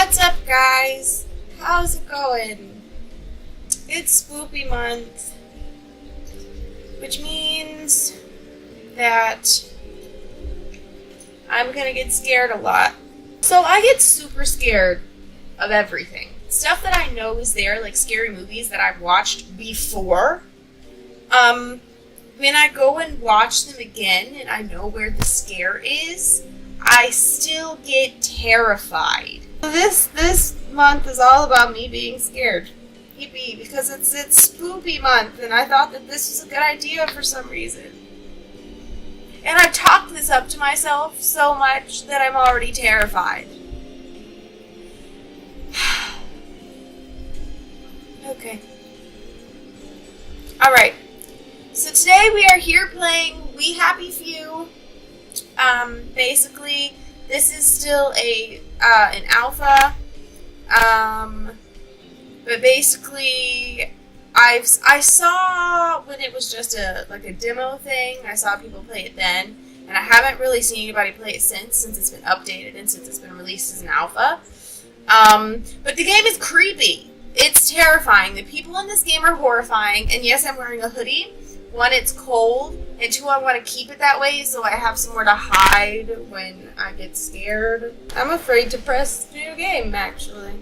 What's up, guys? How's it going? It's Spoopy month, which means that I'm gonna get scared a lot. So I get super scared of everything. Stuff that I know is there, like scary movies that I've watched before. When I go and watch them again and I know where the scare is, I still get terrified. This month is all about me being scared. Yippee, because it's Spoopy month and I thought that this was a good idea for some reason. And I've talked this up to myself so much that I'm already terrified. Okay. Alright. So today we are here playing We Happy Few. Basically, this is still an alpha. But basically, I saw when it was just a demo thing. I saw people play it then, and I haven't really seen anybody play it since it's been updated and since it's been released as an alpha. But the game is creepy. It's terrifying. The people in this game are horrifying, and yes, I'm wearing a hoodie. One, it's cold, and two, I want to keep it that way so I have somewhere to hide when I get scared. I'm afraid to press new game, actually.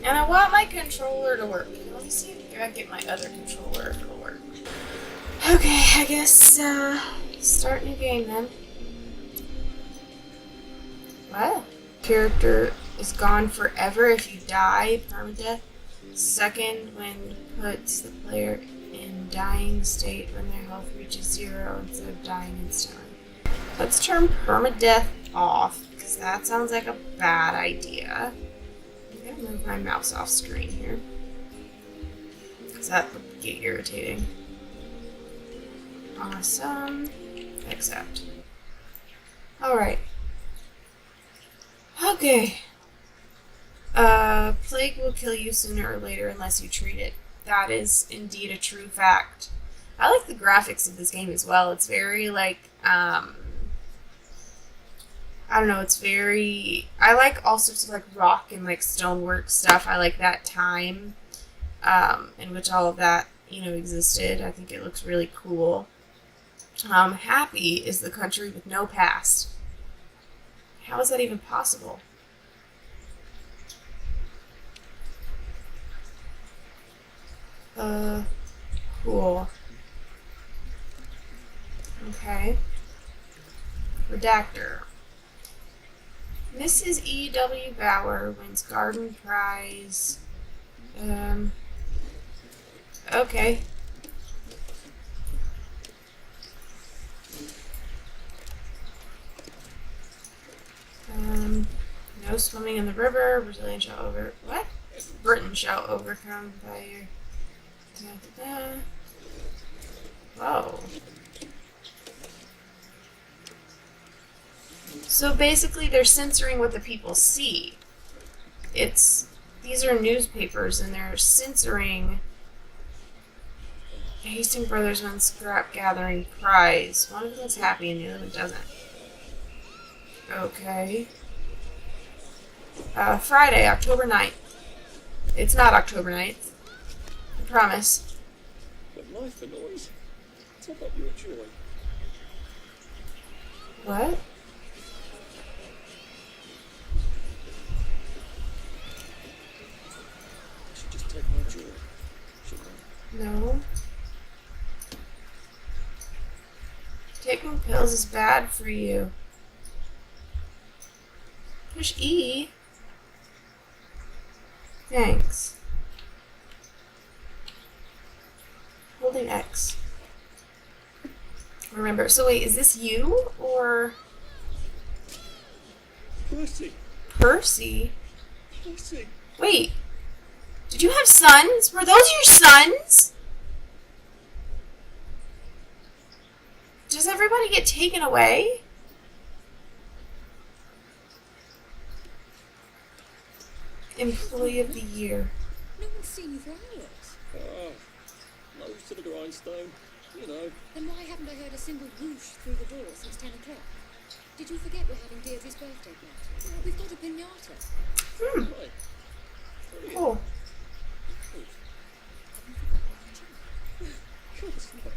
And I want my controller to work. Let me see if I can get my other controller if it'll work. Okay, I guess, start new game then. What? Character is gone forever if you die, permadeath. Second, when puts the player in dying state when their health reaches 0 instead of dying instantly. Let's turn permadeath off, because that sounds like a bad idea. I'm going to move my mouse off screen here, because that would get irritating. Awesome. Accept. Alright. Okay. Plague will kill you sooner or later unless you treat it. That is indeed a true fact. I like the graphics of this game as well. It's very, I don't know, it's very... I like all sorts of, rock and, stonework stuff. I like that time in which all of that, existed. I think it looks really cool. Happy is the country with no past. How is that even possible? Cool. Okay. Redactor. Mrs. E.W. Bauer wins garden prize. Okay. No swimming in the river. Brazilian shall over... What? Britain shall overcome by your... Da-da-da. Whoa. So basically they're censoring what the people see. These are newspapers and they're censoring Hastings Brothers won scrap gathering prize. One of them's happy and the other one doesn't. Okay. Friday, October 9th. It's not October 9th. I promise. But life for noise. Top up your joy. What? I should just take my joy, shouldn't I? No. Taking pills is bad for you. Push E. Thanks. Holding X. Remember. So wait, is this you or Percy. Percy? Percy. Wait. Did you have sons? Were those your sons? Does everybody get taken away? Employee of the year. No one's seen you for hours. Nose to the grindstone, you know. Then why haven't I heard a single whoosh through the door since 10 o'clock? Did you forget we're having Deirdre's birthday party? We've got to pin pinata. Hmm. Right. Brilliant. Cool. Good. Of course not.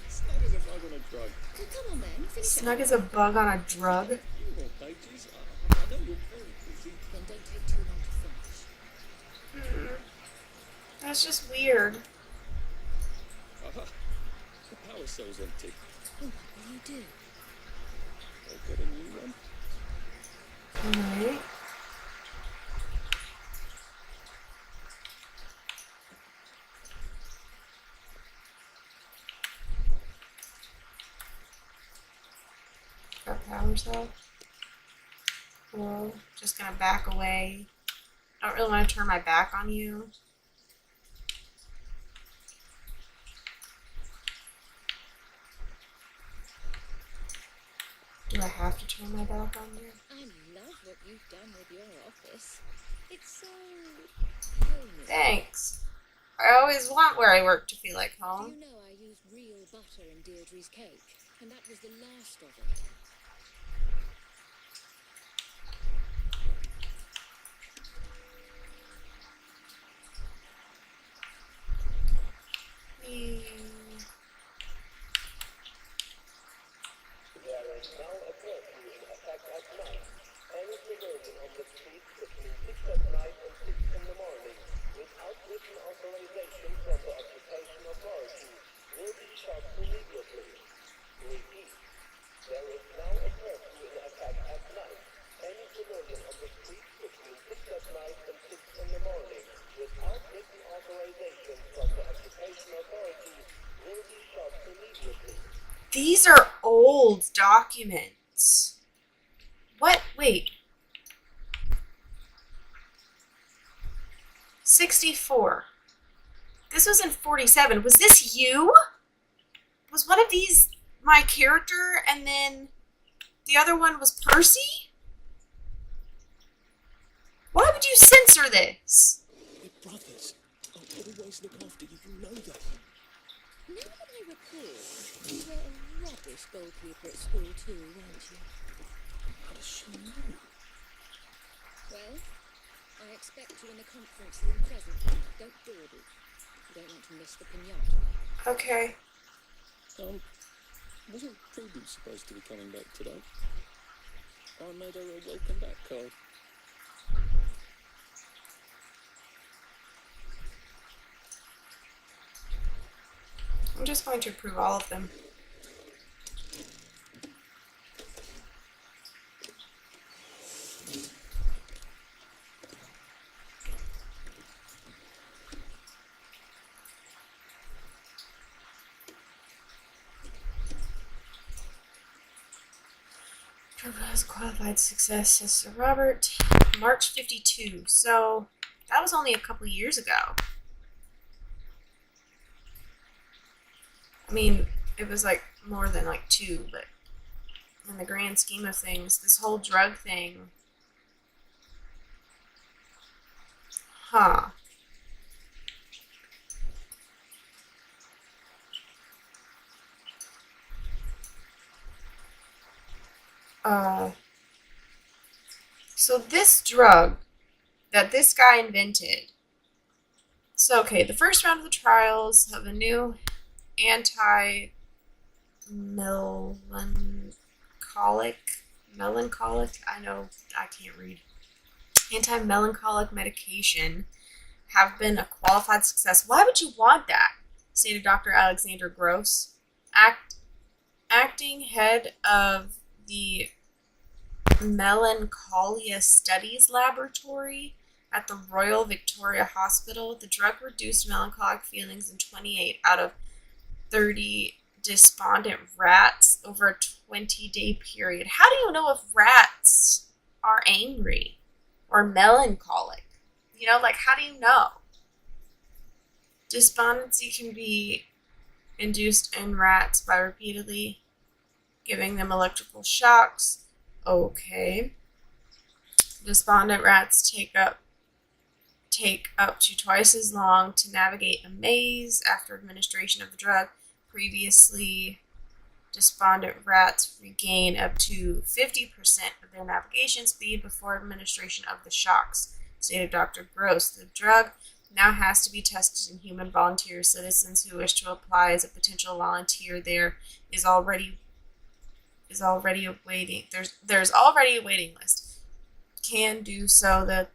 Snug as a bug on a drug. Oh, come on then, finish Snug up. as a bug on a drug. Few more pages. I know your point, Lizzie. Then don't take too long to finish. Hmm. That's just weird. Aha. The power cell's empty. Oh, what will you do? I'll get a new one. Alright. Got power cell. Cool. Just gonna back away. I don't really want to turn my back on you. Do I have to turn my back on you? I love what you've done with your office. It's so homey. Thanks. I always want where I work to feel like Do home. you know I used real butter in Deirdre's cake? And that was the last of it. There is now a curfew in effect at night. Any civilian on the streets between 6 at night and 6 in the morning, without written authorization from the occupation authority, will be shot immediately. Repeat. There is now a curfew in effect at night. Any civilian on the streets between 6 at night and 6 in the morning, without written authorization from the occupation authority, will be shot immediately. These are old documents. What? Wait. 64. This was in 47. Was this you? Was one of these my character and then the other one was Percy? Why would you censor this? We're brothers. I'll always look after you. You know that. Now that I recall, you were a rubbish goalkeeper at school too, weren't you? How does she know? Well, I expect you in the conference room presently. Don't dawdle. You don't want to miss the pinata. Okay. Wasn't Prudence supposed to be coming back today? I made her a welcome back card. I'm just going to approve all of them. Proposed qualified success, Sister Robert. March 52. So that was only a couple years ago. I mean, it was like more than like 2, but in the grand scheme of things, this whole drug thing. Huh. So this drug that this guy invented. So, okay, the first round of the trials of a new melancholic, I know, I can't read, anti-melancholic medication have been a qualified success. Why would you want that? Stated Dr. Alexander Gross, acting head of the Melancholia Studies Laboratory at the Royal Victoria Hospital. The drug reduced melancholic feelings in 28 out of 30 despondent rats over a 20-day period. How do you know if rats are angry or melancholic? You know, like, how do you know? Despondency can be induced in rats by repeatedly giving them electrical shocks. Okay. Despondent rats take up to twice as long to navigate a maze after administration of the drug. Previously Despondent rats regain up to 50% of their navigation speed before administration of the shocks, stated Dr. Gross. The drug now has to be tested in human volunteers. Citizens who wish to apply as a potential volunteer there is already awaiting. There's already a waiting list. Can do so at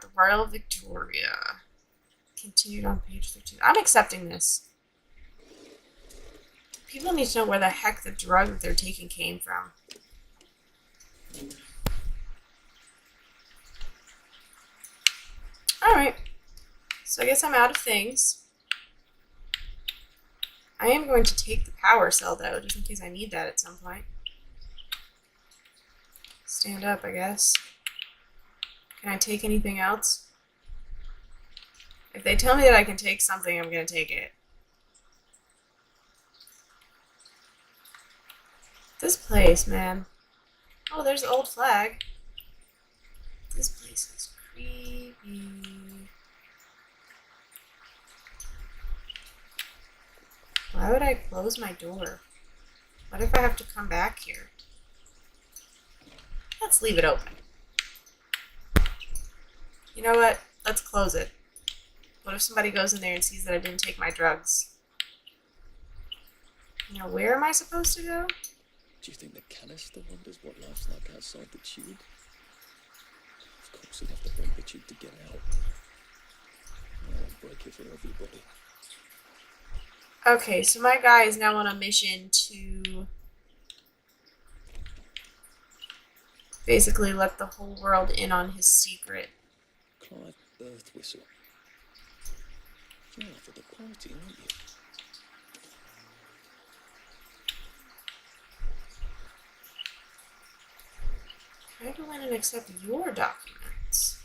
the Royal Victoria. Continued on page 13. I'm accepting this. People need to know where the heck the drug that they're taking came from. Alright. So I guess I'm out of things. I am going to take the power cell, though, just in case I need that at some point. Stand up, I guess. Can I take anything else? If they tell me that I can take something, I'm going to take it. This place, man. Oh, there's the old flag. This place is creepy. Why would I close my door? What if I have to come back here? Let's leave it open. You know what? Let's close it. What if somebody goes in there and sees that I didn't take my drugs? Now, where am I supposed to go? Do you think the canister wonders what life's like outside the tube? Of course he'd have to break the tube to get out. I'll break it for everybody. Okay, so my guy is now on a mission to basically let the whole world in on his secret. Clive Earth Whistle. You're off at the party, aren't you? Try to go in and accept your documents.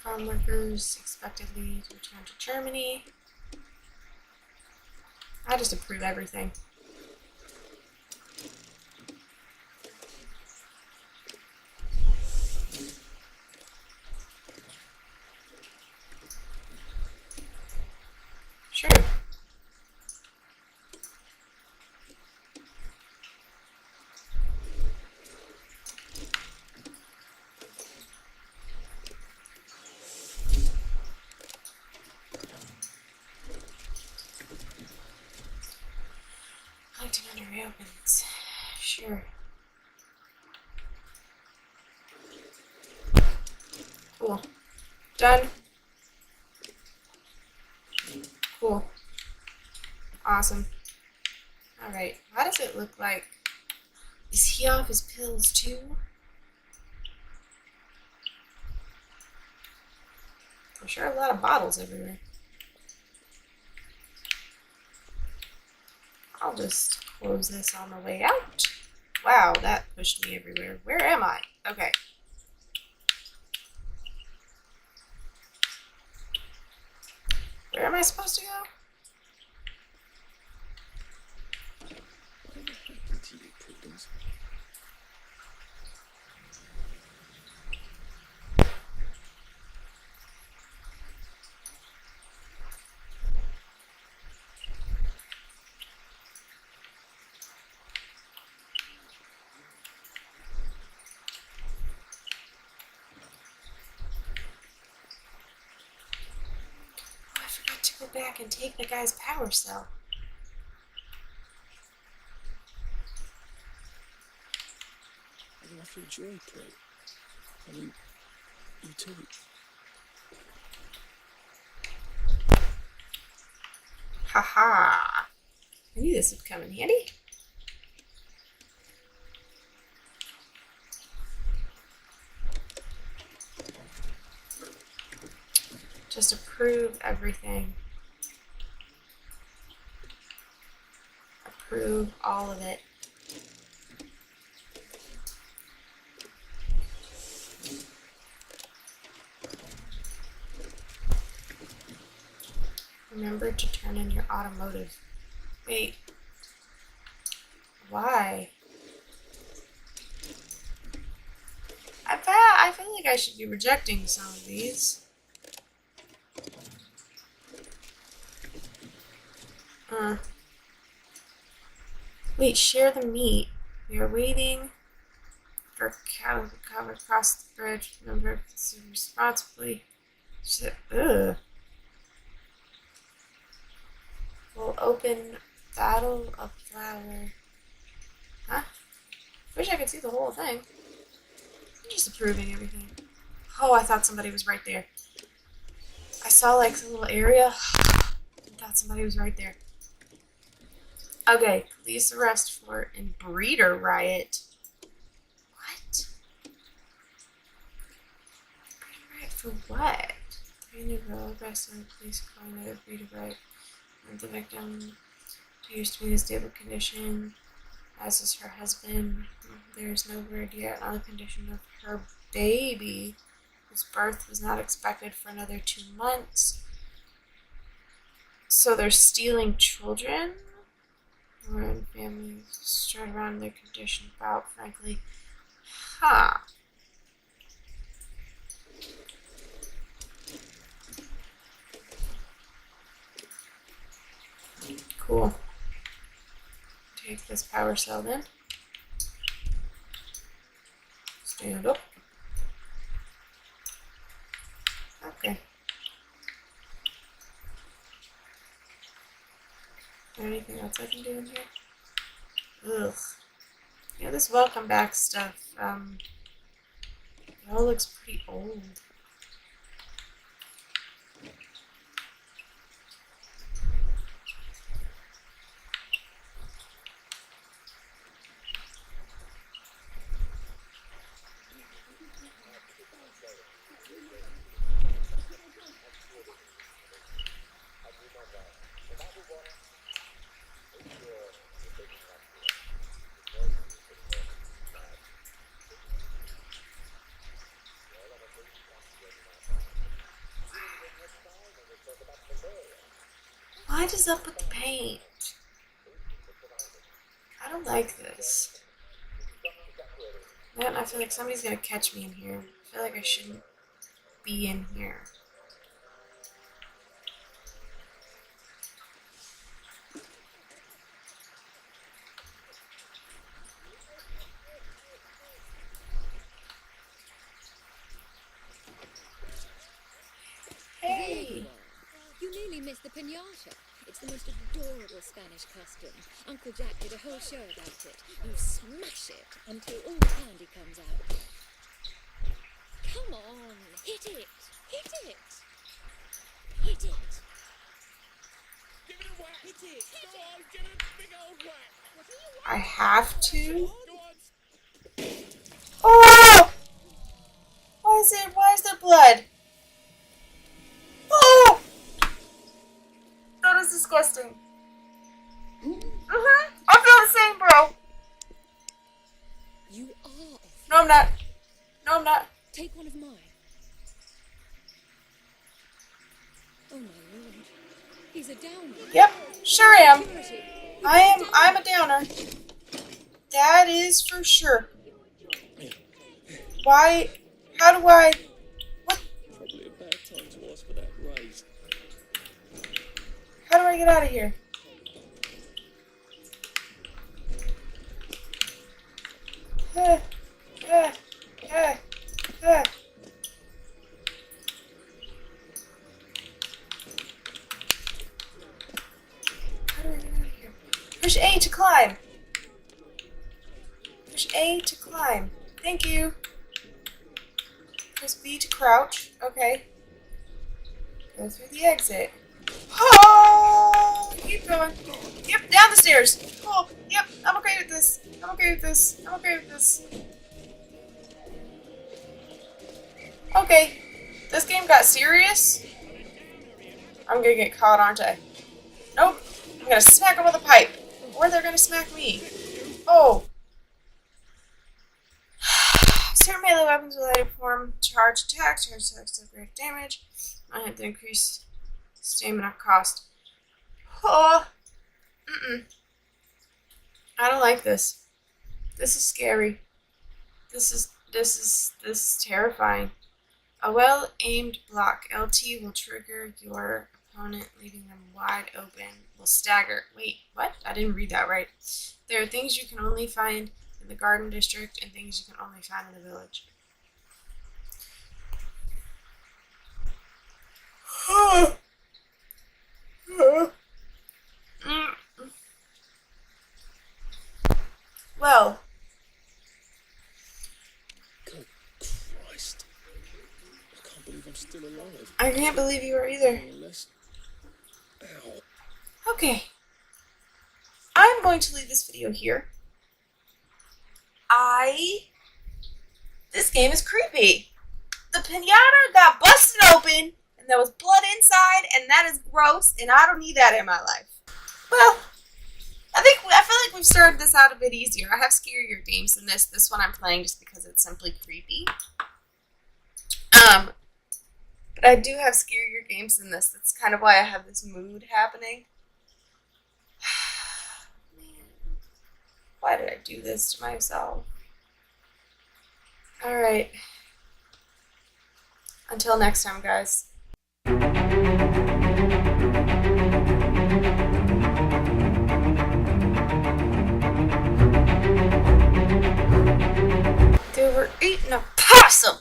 Farm workers expectedly to return to Germany. I just approve everything. Sure. Hunting under reopens. Sure. Cool. Done. Cool. Awesome. Alright, why does it look like... Is he off his pills too? For sure, a lot of bottles everywhere. I'll just close this on the way out. Wow, that pushed me everywhere. Where am I? Okay. Where am I supposed to go? Whatever happened to you, Prudence? Oh, I forgot to go back and take the guy's power cell. Are you after a joy, Pro? I mean, you too. Haha. I knew this would come in handy. Just approve everything. Approve all of it. Remember to turn in your automotive. Wait. Why? I feel like I should be rejecting some of these. Wait, share the meat. We are waiting for cattle to come across the bridge. Remember to responsibly. Ugh. We'll open Battle of Flower. Huh? Wish I could see the whole thing. I'm just approving everything. Oh, I thought somebody was right there. I saw like a little area. I thought somebody was right there. Okay, police arrest for and breeder riot. What? Breeder riot for what? 3 new girl arrested and police calling another breeder riot. And the victim appears to be in a stable condition, as is her husband. There is no word yet on the condition of her baby, whose birth was not expected for another 2 months. So they're stealing children? Or in families straight around their condition about, frankly. Huh. Cool. Take this power cell then. Stand up. Okay. Is there anything else I can do in here? Ugh. Yeah, this welcome back stuff, it all looks pretty old. What is up with the paint? I don't like this. Man, I feel like somebody's gonna catch me in here. I feel like I shouldn't be in here. Hey! You nearly missed the piñata. It's the most adorable Spanish custom. Uncle Jack did a whole show about it. You smash it until all the candy comes out. Come on, hit it! Hit it! Hit it! Give it a whack! Hit it! Go on, give it a big old whack! What do you want? I have to? Go on! Oh! Why is there blood? Oh! That is disgusting. I feel the same, bro. You are off. No, I'm not. No, I'm not. Take one of mine. Oh my lord. He's a downer. Yep, sure am. Purity. I'm a downer. That is for sure. Why? How do I? What? Probably a bad time to ask for that raise. How do I get out of here? Uh, uh, uh, uh. How do I get out of here? Push A to climb. Push A to climb. Thank you. Press B to crouch. Okay. Go through the exit. Oh! Keep going. Yep, down the stairs. Cool. Yep, I'm okay with this. I'm okay with this. I'm okay with this. Okay. This game got serious. I'm gonna get caught, aren't I? Nope. I'm gonna smack them with a pipe. Or they're gonna smack me. Oh. Certain melee weapons will later perform charge attacks, charge attacks do great damage. I have to increase stamina cost. Oh. I don't like this. This is scary. This is terrifying. A well-aimed block LT will trigger your opponent, leaving them wide open. Will stagger. Wait, what? I didn't read that right. There are things you can only find in the Garden District and things you can only find in the village. Well, Good Christ. I can't believe I'm still alive. I can't believe you are either. Unless... Ow. Okay. I'm going to leave this video here. This game is creepy. The pinata got busted open, and there was blood inside, and that is gross, and I don't need that in my life. Well, I feel like we've served this out a bit easier. I have scarier games than this. This one I'm playing just because it's simply creepy. But I do have scarier games than this. That's kind of why I have this mood happening. Man, why did I do this to myself? Alright. Until next time, guys. They were eating a possum!